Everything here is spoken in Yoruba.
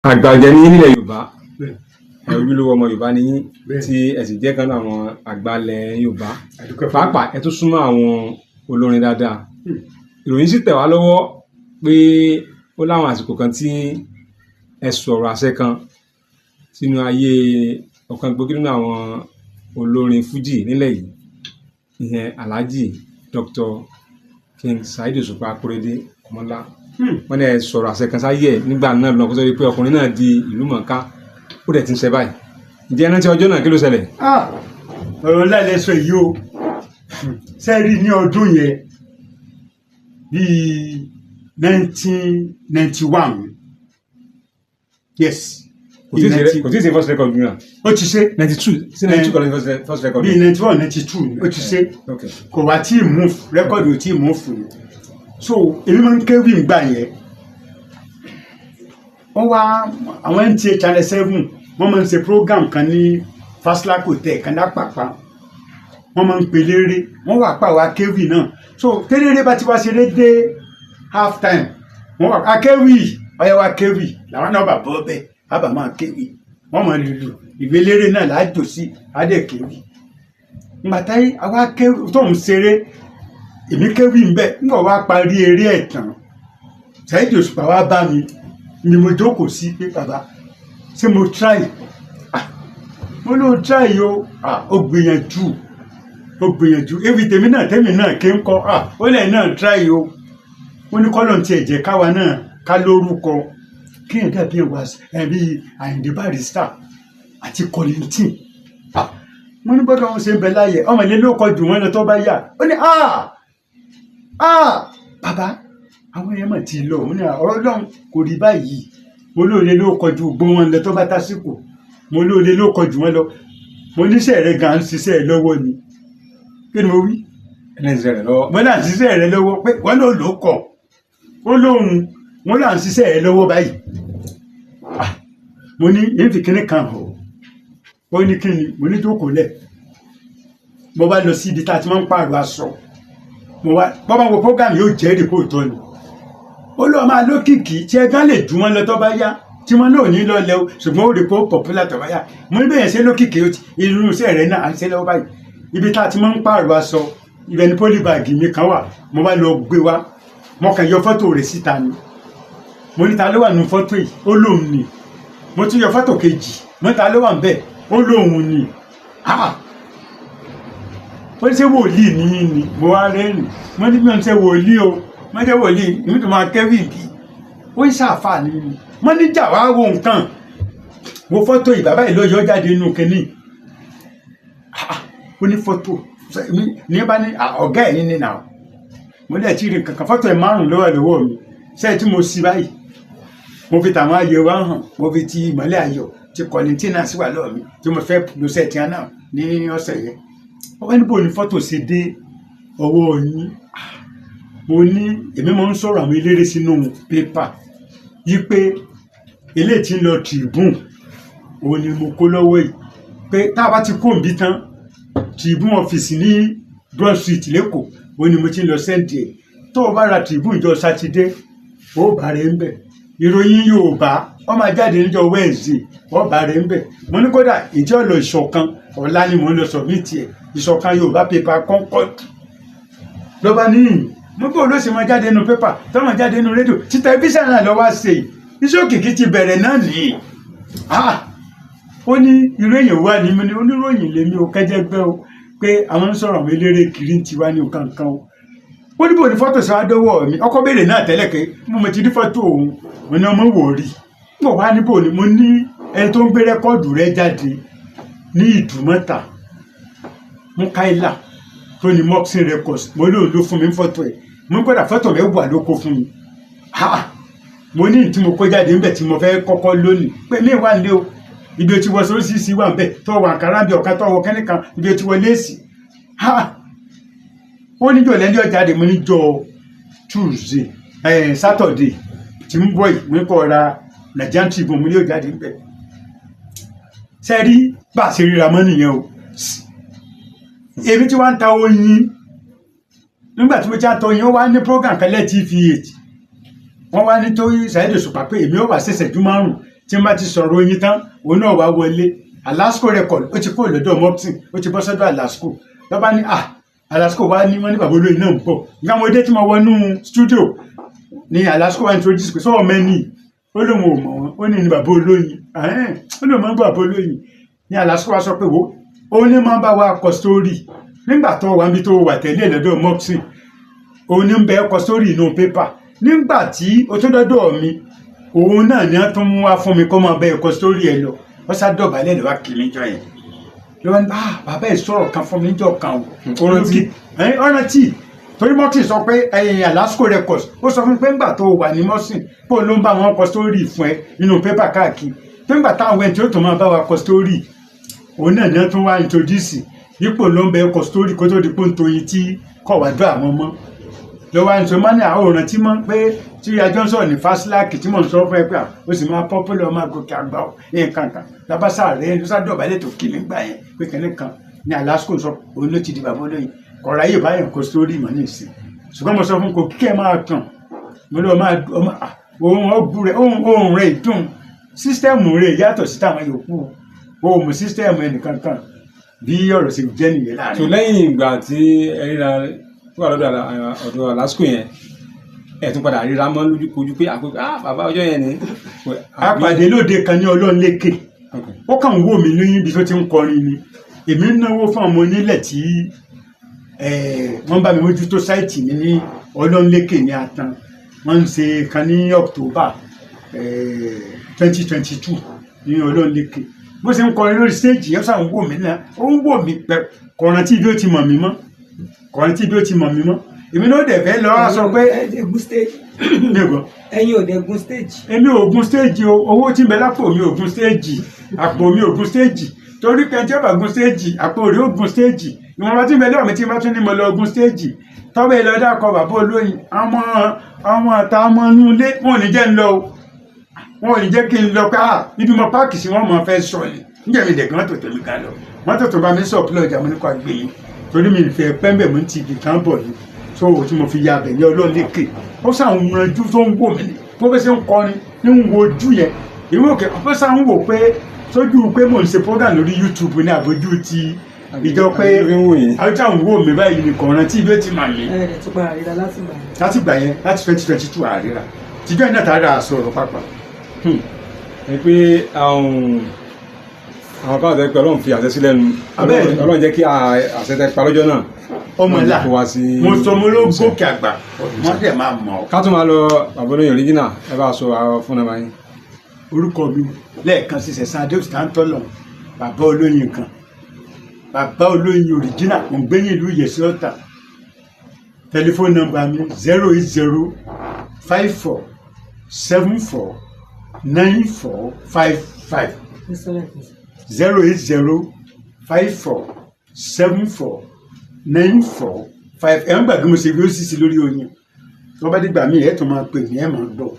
àgbàjẹ ní nílẹ̀ Yorùbá ojúlówó ọmọ Yorùbá ni yín tí ẹ sì jẹ́ kan náà àwọn àgbàlẹ̀ Yorùbá pàápàá ẹ tún súnmọ́ àwọn olórin dáadáa. Ìròyìn sì tẹ̀ wá lọ́wọ́ pé ó láwọn àsìkò kan tí ẹ sọ̀rọ̀ àṣẹ kan sínú ayé ọ̀kan gbòógì nínú àwọn olórin fújì nílẹ̀ yìí, ìyẹn Alhaji Dr. King Saheed Òṣùpá Akóredé Ọmọlá. Wọ́n ní ẹ sọ̀rọ̀ àṣẹ kan sáyé ẹ̀ nígbà náà lọ́nà kó sọ pé ọkùnrin náà di ìlú mọ̀ọ́ká ó dẹ̀ ti ń ṣe báyìí. Ǹjẹ́ ẹ rántí ọjọ́ náà kí ló ṣẹlẹ̀? Ọ̀rọ̀ ńlá lẹ sọ yìí o. Sẹ́ẹ̀rì ní ọdún yẹn bíi 1991. Yes. Kò tí ì ṣe first record náà. Ó ti ṣe. 92 sí 92 kọ́ ló first record. Bíi 91 92 ó ti ṣe. Kò wá tí ì move rẹ́kọ̀dù ò tí ì move fún mi. So èmi máa ń kéwì ń gbà yẹn. Wọ́n wá àwọn NTA Channel 7 wọ́n máa ń ṣe program kan ní Fásilák Hotel kan lápapá. Wọ́n máa ń pè léré wọ́n wà pa wá kéwì náà. So tẹ́lẹ̀rẹ́ bá ti wá ṣeré dé half time wọ́n wà akéwì ọ̀yẹ́ wá kéwì làwọn náà bà bọ́ bẹ́ẹ̀ àbà máa kéwì wọ́n máa lùlù ìwé léré náà láàjò sí adé kéwì. Ìgbà táyé àwa kéwì tó ń ṣeré èmi kéwì ń bẹ̀ nígbà wá parí eré ẹ̀ tán Saheed Òṣùpá wá bá mi ni mo jókòó sí pé bàbá ṣé mo try mo ló try o ó gbìyànjú ewì tèmi náà ké ń kọ ó lẹ̀ náà try o wọ́n ní kọ́lọ̀ tí ẹ̀jẹ̀ káwa náà ká lórúkọ kí n dàbí ẹ̀bí Àyìndé Barrister àti Kollington mo ní gbọ́dọ̀ wọn ṣe ń bẹ láyé ọmọ ilé ló kọ jù wọ́n lọ tó bá yà ó ní bàbá àwọn èèyàn mà ti lọ mo ní ọ̀rọ̀ náà kò rí báyìí mo lóore ló kọ ju gbó wọn lọ tó bá tásìkò mo lóore ló kọ jù wọn lọ mo níṣẹ́ rẹ̀ gan ṣiṣẹ́ ẹ̀ lọ́wọ́ ni kí ni mo wí mo náà ṣiṣẹ́ rẹ̀ lọ́wọ́ pé wọ́n ló lò kọ̀ ó lóhun wọn là ń ṣiṣẹ́ ẹ̀ lọ́wọ́ báyìí mo ní èyí kíní kan hàn ó ní kíni mo ní jókòó lẹ̀ mo bá lọ sí ibi tá a ti máa ń pààrọ̀ aṣọ mo wá bọ́bá wo program yóò jẹ́ èdè kó tọ́ ni ó lọ́ọ́ máa lókìkí tí ẹ gán lè jù wọ́n lọ tó bá yá tí wọ́n náà ní lọ́ọ́ lẹ o ṣùgbọ́n ó rí pé ó popular tó bá yá mo ní bẹ́ẹ̀ ṣe lókìkí irú iṣẹ́ rẹ̀ náà à ń ṣe lọ́wọ́ báyìí ibi tá a ti máa ń pààrọ̀ aṣọ ibẹ̀ ni pólíbàgì mi kan wà mo bá lọ gbé wá mo kàn yọ fọ́tò rẹ̀ síta ni mo ní ta ló wà nínú fọ́tò yìí ó lóun ni mo tún yọ fọ́tò kejì mo ní ta ló wà ń bẹ̀ ó lóun ni ó ṣe wòlíì ní mo wá rẹ́rìn mo ní bí wọ́n ṣe wòlíì o mo ṣe wòlíì èmi tó máa kẹ́wì bí ó ń ṣàǹfààní ni mo ní jà wá wo nǹkan mo fọ́tò yìí bàbá yìí ló yọ jáde nínú kínní ó ní fọ́tò ní bá ní ọ̀gá ẹ̀ ní nà mo lè ti rí kankan fọ́tò ẹ̀ márùn-ún lọ́wọ́ mi ṣé tí mo sí báyìí mo fi tàwọn ayọ̀ wá hàn mo fi ti ìmọ́lẹ̀ ayọ̀ ti Kollington náà sí wà lọ́wọ́ mi tí mo fẹ́ lo sẹ́ẹ̀tì náà ní ọ̀sẹ̀ yẹn wọ́n ní bò ní fọ́tò ṣe dé ọwọ́ yín mo ní èmi máa ń sọ̀rọ̀ àwọn eléré sínú pépà yí pé eléyìí tí ń lọ Tribune òun ni mo kó lọ́wọ́ yìí pé tá a bá ti kó nbí tán Tribune ọ́fíìsì ní Broad Street lẹ́kọ̀ọ́ òun ni mo ti ń lọ sẹ́ǹdì ẹ̀ tó o bá ra Tribune jọ sátidé ó bá rẹ̀ ń bẹ̀ ìròyìn Yorùbá wọ́n máa jáde níjọ́ Wednesday wọ́n bá rẹ̀ ń bẹ̀ mo ní kódà ìjọ lọ ìṣọ̀kan ọ̀la ni mò ń lọ sọ̀mìtì ẹ̀ ìṣọ̀kan Yorùbá pépà Concord ló bá níyìn mo bó ló sì máa jáde nínú pépà tó máa jáde nínú rédíò tí tẹlifíṣàn náà lọ wá ṣe iṣẹ́ òkìkí ti bẹ̀rẹ̀ náà nìyí ó ní irú èèyàn wà ní oníròyìn lèmi ò kẹ́jẹ́gbẹ́ o pé àwọn ń sọ̀rọ̀ àwọn eléré kiri ń tiwa ní nǹkan kan o ó ní bò ní fọ́tò sọ adọ́wọ́ mi ọkọ béèrè náà tẹ́lẹ̀ pé mo ti rí fọ́tò òun mo ní ọmọ wò rí mo wá níbò ni mo ní ẹni tó ń gbé rẹ́kọ́ọ̀dù rẹ̀ jáde ní Ìdúmọ̀tà Mukaila tó ní Moxie Records mo lóun ló fún mi fọ́tò ẹ̀ mo gbọ́dọ̀ fọ́tò rẹ̀ wà ló kó fún mi mo ní tí mo kó jáde ńbẹ̀ tí mo fẹ́ kọ́kọ́ lónìí pé mi wà nílé o ibi tí wọ́n sọ sí wà ńbẹ̀ tó wà àǹkárá bí ọ̀ká tó wọ kẹ́nìkan ibi tí wọ́n léèsì ó níjọ́ lẹ́jọ́ jáde mo níjọ́ Tuesday Saturday tí ń bọ̀ yìí mo kọ́ ra Nigerian Tribune mo ní òjáde ńbẹ̀ sẹ́rí bá a ṣe ríra mọ́ nìyẹn o èmi tí wọ́n ń ta oyin nígbà tí mo ti ń ta oyin ó wá ní program kẹlẹ́ TVH wọ́n wá ní tó Saheed Òṣùpá pé èmi ó wà ṣẹ̀ṣẹ̀ ju márùn tí n bá ti sọ̀rọ̀ oyin tán òun náà wá wọlé Alasco record ó ti kó lọ́dọ̀ Mopsin ó ti bọ́ sọ́dọ̀ Alasco lọ́ba ní Alasco wá ní wọ́n ní bàbá olóyin náà ń bọ̀ nígbà mo dé tí mo wọnú studio ní Alasco wá introduce pé sọ́wọ́ mẹ́ni ó lóun ò mọ̀ wọ́n ó ní bàbá olóyin ó lóun máa ń gbọ́ bàbá olóyin ní Alasco wá sọ pé wo ó ní máa ń bá wa kọ story nígbà tó wà níbi tó wà tẹ́lẹ̀ lọ́dọ̀ Mopsin òun ní ń bẹ kọ story inú pépà nígbà tí ó tó dọ́dọ̀ mi òun náà ni wọ́n tún mú wá fún mi kó máa bẹ kọ story ẹ lọ wọ́n sá dọ̀bálẹ̀ lọ́wọ́ kì í níjọ yẹn lọ́wọ́ ní bàbá ẹ̀ sọ̀rọ̀ kan fún mi níjọ kan ọ̀rántí torí Mopsin sọ pé Alasco Records ó sọ fún mi pé ńgbà tó wà ní Mopsin pé òun ló ń bá wọn kọ story fún ẹ nínú pépà káàkiri pé ńgbà táwọn ẹni tí ó tún máa bá wa kọ story òun náà ni wọ́n tún wá introduce ipò ló ń bẹ kọ story kó tó di pé ń toyin tí kọ̀ wá dọ́ àwọn mọ́ lọ́wọ́ àìsàn máa ní àwòrán tí mọ́ pé tí ajọ́ ń sọ̀rọ̀ ní fásilàkì tí mò ń sọ fún ẹ pé ó sì máa pọ́pùlọ̀ máa gòkè àgbà ọ̀ nǹkan kan lábàṣà rẹ̀ ló sádọ̀bálẹ̀ tó kí nígbà yẹn pé kẹ́lẹ́ kan ní Alasco sọ òun ló ti di bàbá olóyin kọ̀ọ̀rọ̀ ayé báyọ̀ kó sórí ìmọ̀ ní ìsìn ṣùgbọ́n mo sọ fún kò kíkẹ́ máa tàn mo lọ máa ohun ọ̀bù rẹ̀ ohun rẹ̀ dùn sísítẹ́ẹ̀mù rẹ̀ yàtọ̀ sí táwọn yòókù ohun sísítẹ́ẹ̀mù ẹnìkan kan bí ọ̀rọ̀ sì jẹ́ nìyẹn láàrin. tó lẹ́yìn ìgbà tí ẹ ríra tó wà lọ́dọ̀ ọ̀dọ̀ Alasco yẹn ẹ̀ tún padà ríra mọ́ lójúkojú pé bàbá ọjọ́ yẹn ni. àpàdé lóde kan ní Ọlọ́nlékè ó kàn ń wò mí lóyún ibi tó ti ń kọrin ni èmi ń náwó fún ọmọ onílẹ̀ tí wọ́n bá mi mójútó sáìtì mi ní Ọlọ́nlékè ní Atan wọ́n ń ṣe kan ní October 2022 ní Ọlọ́nlékè bó ṣe ń kọrin lórí stéèjì yẹn sàn ń wò mí náà ó ń wò mí pẹ kọrin tí ibi ó ti mọ̀ mí mọ́ èmi náà dẹ̀ fẹ́ lọ́wọ́ sọ pé ẹ̀yin ò dẹ̀ gun stage. èmi ò gun stage o owó tí ń bẹ lápò mi ò gun stage àpò mi ò gun stage torí pé tí ó bá gun stage àpò rẹ̀ ó gun stage ìwọ̀n bá tí ń bẹ lọ́wọ́ mi tí bá tún ní mo lọ gun stage tọ́wọ́ ẹ lọ dákọ̀ bàbá olóyin àwọn àtà ọmọ inú ilé wọn ò ní jẹ́ ń lọ o wọn ò ní jẹ́ kí n lọ pé ibi mo páàkì sí wọn mọ̀ fẹ́ sọ ni níjẹ́ mi dẹ̀ gan tó tẹ̀mí ká lọ mọ́tò tó bá mi sọ pílọ̀ ìjà mo ní kó gbé yín torí mi ìfẹ́ pẹ́ńbẹ̀ mo ń ti ibì kan bọ̀ ni tó tí mo fi ya abẹ ní Ọlọ́nlékè ó sàn ń ranjú tó ń wò mí ni bó bẹ́ ṣe ń kọrin ní ń wo ojú yẹn ìwé òkè ó sàn ń wò pé sójú pé mò ń ṣe program lórí YouTube ní àbójú ti ìjọ pé àwùjọ ń wò mí báyìí nìkan rántí ibi ó ti mà mí. láti gbà yẹn láti 2022 àríra tìjọ́ iná tààrà sọ̀rọ̀ pápá. ẹ pé àwọn kan àti ẹgbẹ́ Ọlọ́run fi àṣẹ sílẹ̀ nu Ọlọ́run jẹ́ kí àṣẹ tẹ pa lọ́jọ́ náà ọmọ ńlá mo sọ mo ló gòkè àgbà wọn dẹ̀ máa mọ̀ ọ́. ká tún máa lọ bàbá olóyin original ẹ bá sọ àwọn fún nàbà yín. orúkọ mi lẹ́ẹ̀kan sí Sẹ̀san Adéòsì Táńtọ́lọ̀ bàbá olóyin kan bàbá olóyin original mo ń gbé ní ìlú Ìyẹ̀sí Ọ̀tà tẹlifóònù nọ́mbà mi 08054749455 08054749455 ẹ̀ ń gbàgbé mo ṣe bí ó sì sí lórí oyin tó bá dìgbà míì ẹ̀ tó máa pè ní ẹ̀ máa gbọ́.